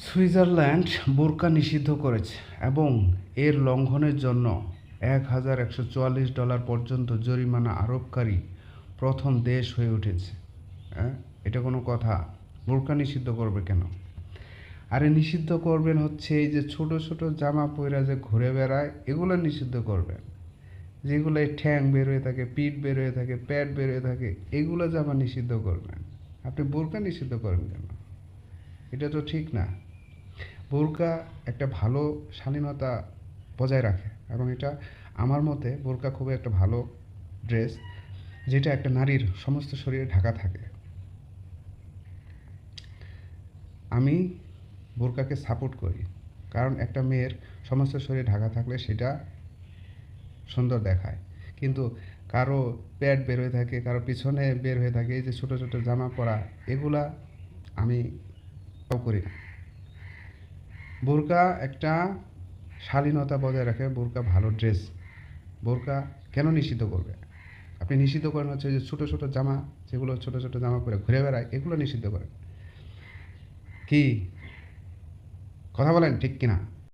Switzerland বোরকা নিষিদ্ধ করেছে এবং এর লঙ্ঘনের জন্য $1,144 পর্যন্ত জরিমানা আরোপকারী প্রথম দেশ হয়ে উঠেছে। হ্যাঁ, এটা কোনো কথা? বোরকা নিষিদ্ধ করবে কেন? আরে নিষিদ্ধ করবেন হচ্ছে এই যে ছোট ছোট জামা পইরা যে ঘুরে বেড়ায় এগুলো নিষিদ্ধ করবেন। যেগুলো ঠ্যাং বের হয়ে থাকে, পিঠ বের হয়ে থাকে, পেট বের হয়ে থাকে, এগুলো জামা নিষিদ্ধ করবেন। আপনি বোরকা নিষিদ্ধ করেন কেন? এটা তো ঠিক না। বোরকা একটা ভালো শালীনতা বজায় রাখে এবং এটা আমার মতে বোরকা খুবই একটা ভালো ড্রেস, যেটা একটা নারীর সমস্ত শরীরে ঢাকা থাকে। আমি বোরকাকে সাপোর্ট করি, কারণ একটা মেয়ের সমস্ত শরীরে ঢাকা থাকলে সেটা সুন্দর দেখায়। কিন্তু কারো পেট বের হয়ে থাকে, কারো পিছনে বের হয়ে থাকে, এই যে ছোটো ছোটো জামা পরা, এগুলা আমি করি না। বোরকা একটা শালীনতা বজায় রাখে, বোরকা ভালো ড্রেস। বোরকা কেন নিষিদ্ধ করবে? আপনি নিষিদ্ধ করেন হচ্ছে যে ছোটো ছোটো জামা, যেগুলো ছোটো ছোটো জামা পরে ঘুরে বেড়ায়, এগুলো নিষিদ্ধ করেন। কি কথা বলেন, ঠিক কিনা?